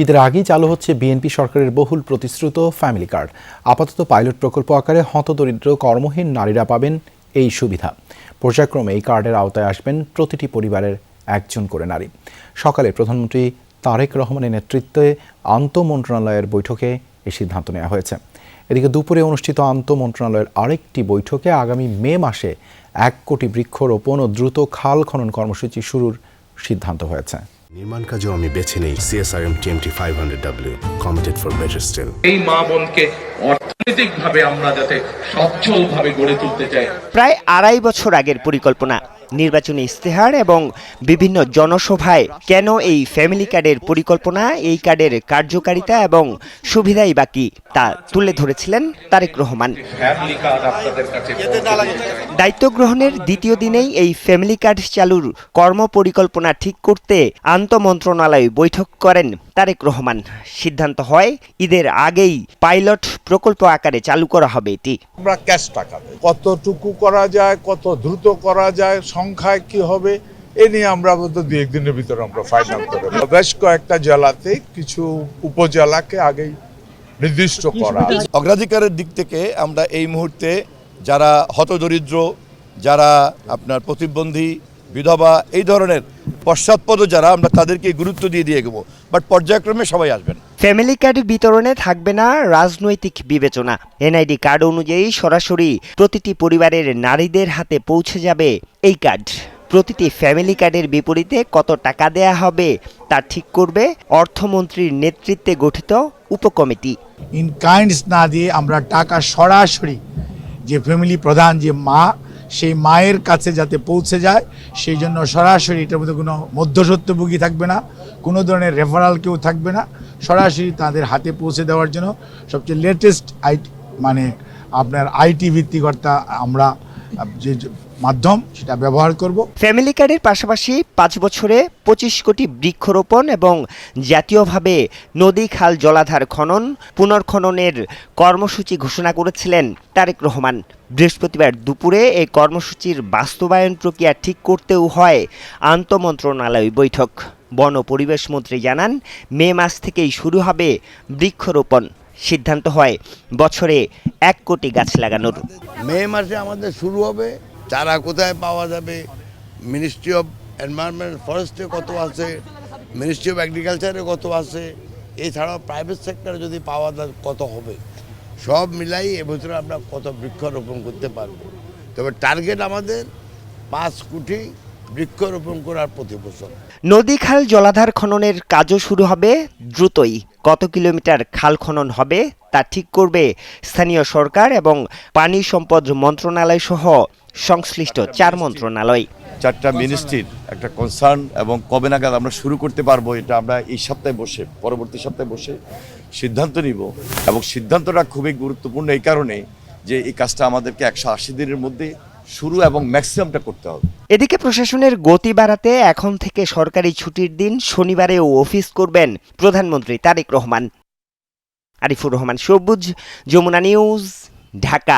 ঈদের আগেই চালু হচ্ছে বিএনপি সরকারের বহুল প্রতিশ্রুত ফ্যামিলি কার্ড। আপাতত পাইলট প্রকল্প আকারে হতদরিদ্র কর্মহীন নারীরা পাবেন এই সুবিধা। পর্যায়ক্রমে এই কার্ডের আওতায় আসবেন প্রতিটি পরিবারের একজন করে নারী। সকালে প্রধানমন্ত্রী তারেক রহমানের নেতৃত্বে আন্তঃমন্ত্রণালয়ের বৈঠকে এই সিদ্ধান্ত নেওয়া হয়েছে। এদিকে দুপুরে অনুষ্ঠিত আন্তঃমন্ত্রণালয়ের আরেকটি বৈঠকে আগামী মে মাসে 1 কোটি বৃক্ষরোপণ ও দ্রুত খাল খনন কর্মসূচি শুরুর সিদ্ধান্ত হয়েছে। নির্মাণ কাজেও আমি বেছে নেই CSRM TMT 500W, committed for better still। এই মা বোনকে অর্থনৈতিকভাবে আমরা যাতে সচ্ছলভাবে গড়ে তুলতে চাই। প্রায় 2.5 বছর আগের পরিকল্পনা, নির্বাচনী ইস্তেহার এবং বিভিন্ন জনসভায় কেন এই ফ্যামিলি কার্ডের পরিকল্পনা, এই কার্ডের কার্যকারিতা এবং সুবিধাই বাকি তা তুলে ধরেছিলেন তারেক রহমান। ফ্যামিলি কার্ড আপনাদের কাছে দায়িত্ব গ্রহণের দ্বিতীয় দিনেই এই ফ্যামিলি কার্ড চালুর কর্মপরিকল্পনা ঠিক করতে আন্তঃমন্ত্রণালয় বৈঠক করেন তারেক রহমান। সিদ্ধান্ত হয় ঈদের আগেই পাইলট প্রকল্প আকারে চালু করা হবে এটি। আমরা ক্যাশ টাকা কতটুকু করা যায়, কত দ্রুত করা যায়, সংখ্যায় কি হবে এ নিয়ে আমরা 2-1 দিনের ভিতরে আমরা ফাইনাল করব। বেশ কয়েকটা জেলাতে কিছু উপজেলাকে আগেই নির্দিষ্ট করা। অগ্রাধিকারের দিক থেকে আমরা এই মুহূর্তে যারা হতদরিদ্র, যারা আপনার প্রতিবন্ধী, বিধবা, এই ধরনের পশ্চাৎপদ যারা, আমরা তাদেরকে গুরুত্ব দিয়ে এগোবো, বাট পর্যায়ক্রমে সবাই আসবেন। ফ্যামিলি কার্ড বিতরণে থাকবে না রাজনৈতিক বিবেচনা। এনআইডি কার্ড অনুযায়ী সরাসরি প্রতিটি পরিবারের নারীদের হাতে পৌঁছে যাবে এই কার্ড। প্রতিটি ফ্যামিলি কার্ডের বিপরীতে কত টাকা দেয়া হবে তা ঠিক করবে অর্থমন্ত্রীর নেতৃত্বে গঠিত উপকমিটি। ইন কাইন্ডস না দিয়ে আমরা টাকা সরাসরি যে ফ্যামিলি প্রধান যে মা, সেই মায়ের কাছে যাতে পৌঁছে যায়, সেই জন্য সরাসরি এটার মধ্যে কোনো মধ্যস্বত্বভোগী থাকবে না, কোনো ধরনের রেফারাল কেউ থাকবে না, সরাসরি তাদের হাতে পৌঁছে দেওয়ার জন্য সবচেয়ে লেটেস্ট আপনার আইটি ভিত্তিকর্তা আমরা যে মাধ্যম সেটা ব্যবহার করব। ফ্যামিলি কার্ডের পাশাপাশি 5 বছরে 25 কোটি বৃক্ষরোপণ এবং জাতীয়ভাবে নদী, খাল, জলাধার খনন পুনর্খননের কর্মসূচি ঘোষণা করেছিলেন তারেক রহমান। বৃহস্পতিবার দুপুরে এই কর্মসূচির বাস্তবায়ন প্রক্রিয়া ঠিক করতেও হয় আন্তঃমন্ত্রণালয় বৈঠক। বন ও পরিবেশ মন্ত্রী জানান, মে মাস থেকেই শুরু হবে বৃক্ষরোপণ। সিদ্ধান্ত হয় বছরে 1 কোটি গাছ লাগানোর। মে মাসে আমাদের শুরু হবে। চারা কোথায় পাওয়া যাবে, মিনিস্ট্রি অফ এনভায়রনমেন্ট ফরেস্টে কত আছে, মিনিস্ট্রি অফ এগ্রিকালচারে কত আছে, এছাড়াও প্রাইভেট সেক্টরে যদি পাওয়া যায় কত হবে, সব মিলাই এবছর আমরা কত বৃক্ষরোপণ করতে পারবো। তবে টার্গেট আমাদের 5 কোটি বৃক্ষরোপণ করার প্রতি বছর। নদী, খাল, জলাধার খননের কাজও শুরু হবে দ্রুতই। কত কিলোমিটার খাল খনন হবে তা ঠিক করবে স্থানীয় সরকার এবং পানি সম্পদ মন্ত্রণালয় সহ সংশ্লিষ্ট 4 মন্ত্রণালয়। 4টা মিনিস্ট্রির একটা কনসার্ন এবং কবে নাগাদ আমরা শুরু করতে পারবো, এটা আমরা এই সপ্তাহে বসে, পরবর্তী সপ্তাহে বসে সিদ্ধান্ত নিব। এবং সিদ্ধান্তটা খুবই গুরুত্বপূর্ণ এই কারণে যে এই কাজটা আমাদেরকে 180 দিনের মধ্যে শুরু এবং ম্যাক্সিমামটা করতে হবে। এদিকে প্রশাসনের গতি বাড়াতে এখন থেকে সরকারি ছুটির দিন শনিবারেও অফিস করবেন প্রধানমন্ত্রী তারেক রহমান। আরিফুর রহমান সবুজ, যমুনা নিউজ, ঢাকা।